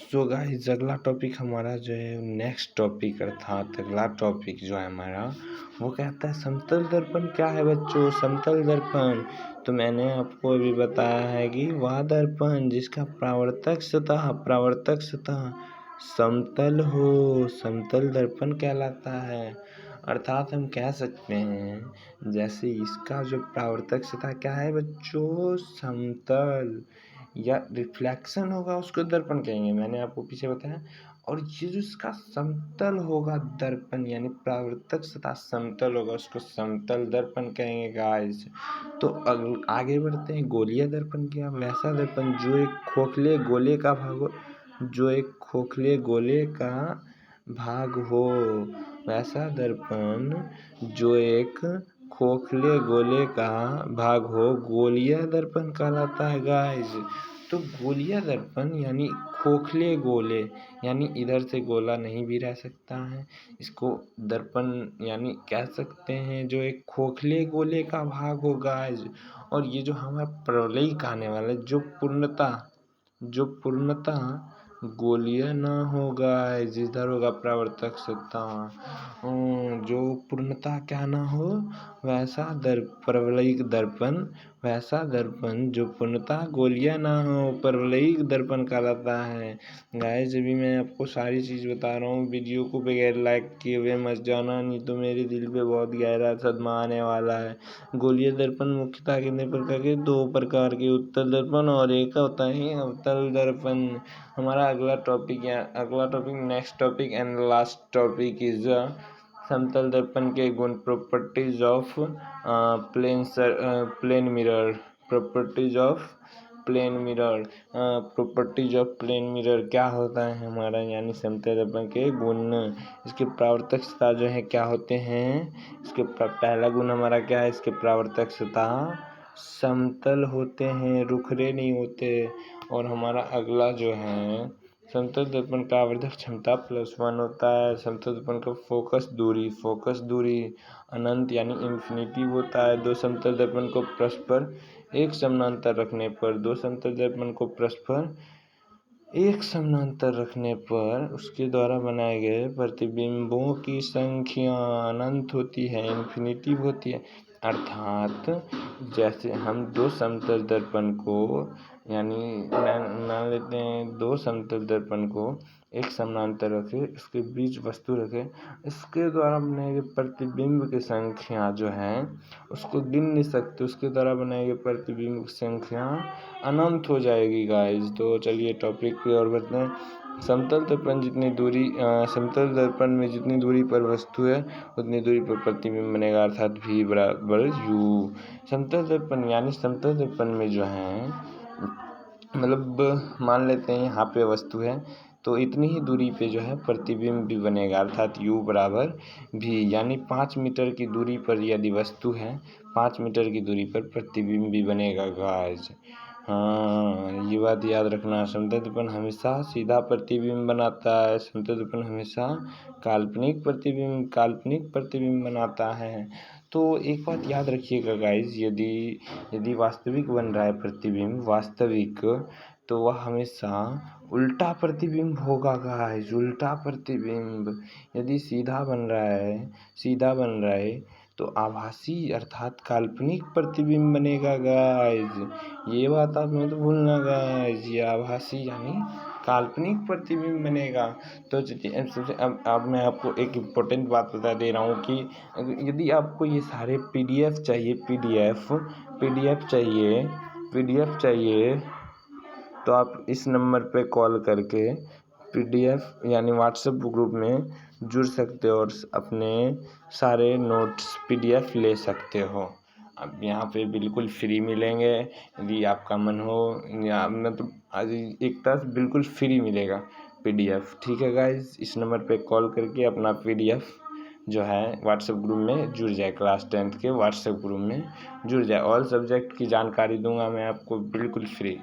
So guys, अगला topic हमारा जो है नेक्स्ट टॉपिक, अर्थात अगला टॉपिक जो है हमारा वो कहता है समतल दर्पण क्या है बच्चों। समतल दर्पण तो मैंने आपको अभी बताया है कि वह दर्पण जिसका परावर्तक सतह समतल हो, समतल दर्पण कहलाता है। अर्थात हम कह सकते हैं जैसे इसका जो परावर्तक सतह क्या है बच्चों, समतल या रिफ्लेक्शन होगा उसको दर्पण कहेंगे, मैंने आपको पीछे बताया। और ये जो इसका समतल होगा दर्पण यानी परावर्तक सतह समतल होगा उसको समतल दर्पण कहेंगे गाइस। तो आगे बढ़ते हैं। गोलीय दर्पण क्या, वैसा दर्पण जो एक खोखले गोले का भाग हो, वैसा दर्पण जो एक खोखले गोले का भाग हो गोलीय दर्पण कहलाता है गाइस। तो गोलीय दर्पण यानी खोखले गोले, यानी इधर से गोला नहीं भी रह सकता है, इसको दर्पण यानी कह सकते हैं जो एक खोखले गोले का भाग हो गाइस। और ये जो हमारा प्रलयिक आने वाला है जो पूर्णतः गोलीय ना होगा, जिधर होगा परावर्तक सतह, जो पूर्णतः क्या ना हो, वैसा परवलयिक दर्पण, वैसा दर्पण जो पूर्णतः गोलीय ना हो, परवलयिक दर्पण कहलाता है। गाइस अभी मैं आपको सारी चीज़ बता रहा हूँ, वीडियो को बगैर लाइक किए हुए मत जाना, नहीं तो मेरे दिल पे बहुत गहरा सदमा आने वाला है। गोलीय दर्पण मुख्यतः कितने प्रकार के, 2 प्रकार के, उत्तल दर्पण और एक होता है अवतल दर्पण। हमारा अगला topic next topic and last topic is समतल दर्पण के गुण, properties of plane mirror. Properties of plane mirror क्या होता है हमारा, यानी समतल दर्पण के गुण, इसके परावर्तक सतह जो है क्या होते हैं। इसके पहला गुण हमारा क्या है, इसके परावर्तक सतह समतल होते हैं, रुखरे नहीं होते। और हमारा अगला जो है समतल दर्पण का आवर्धक क्षमता +1 होता है। समतल दर्पण का फोकस दूरी अनंत यानी इन्फिनिटी होता है। दो समतल दर्पण को परस्पर एक समानांतर रखने पर उसके द्वारा बनाए गए प्रतिबिंबों की संख्या अनंत होती है, इन्फिनिटी होती है। अर्थात जैसे हम दो समतल दर्पण को, यानी मान लेते हैं दो समतल दर्पण को एक समानांतर रखे, इसके बीच वस्तु रखे, इसके द्वारा बनाए गए प्रतिबिंब की संख्या जो है उसको गिन नहीं सकते, उसके द्वारा बनाए गए प्रतिबिंब की संख्या अनंत हो जाएगी गाइस। तो चलिए टॉपिक पे और बढ़ते हैं। समतल दर्पण में जितनी दूरी पर वस्तु है उतनी दूरी पर प्रतिबिंब बनेगा, अर्थात V = U। समतल दर्पण में जो है, मतलब मान लेते हैं यहाँ पे वस्तु है तो इतनी ही दूरी पे जो है प्रतिबिंब भी बनेगा, अर्थात U = V। यानी 5 मीटर की दूरी पर यदि वस्तु है, 5 मीटर की दूरी पर प्रतिबिंब भी बनेगा गाइस। हाँ, ये बात याद रखना। समतल दर्पण हमेशा सीधा प्रतिबिंब बनाता है, समतल दर्पण हमेशा काल्पनिक प्रतिबिंब बनाता है। तो एक बात याद रखिएगा गाइस, यदि वास्तविक बन रहा है प्रतिबिंब तो वह हमेशा उल्टा प्रतिबिंब होगा गाइस, उल्टा प्रतिबिंब। यदि सीधा बन रहा है तो आभासी अर्थात काल्पनिक प्रतिबिंब बनेगा गाइस। ये बात आप मत भूलना गाइस, ये आभासी यानी काल्पनिक प्रतिबिंब बनेगा। तो अब मैं आपको एक इम्पोर्टेंट बात बता दे रहा हूँ कि यदि आपको ये सारे PDF चाहिए तो आप इस नंबर पे कॉल करके PDF यानी व्हाट्सएप ग्रुप में जुड़ सकते हो और अपने सारे नोट्स PDF ले सकते हो। अब यहाँ पे बिल्कुल फ्री मिलेंगे, यदि आपका मन हो, या मतलब आज एक तरह से बिल्कुल फ्री मिलेगा PDF। ठीक है गाइस, इस नंबर पे कॉल करके अपना PDF जो है व्हाट्सएप ग्रुप में जुड़ जाए, क्लास 10th के व्हाट्सएप ग्रुप में जुड़ जाए। ऑल सब्जेक्ट की जानकारी दूंगा मैं आपको बिल्कुल फ्री।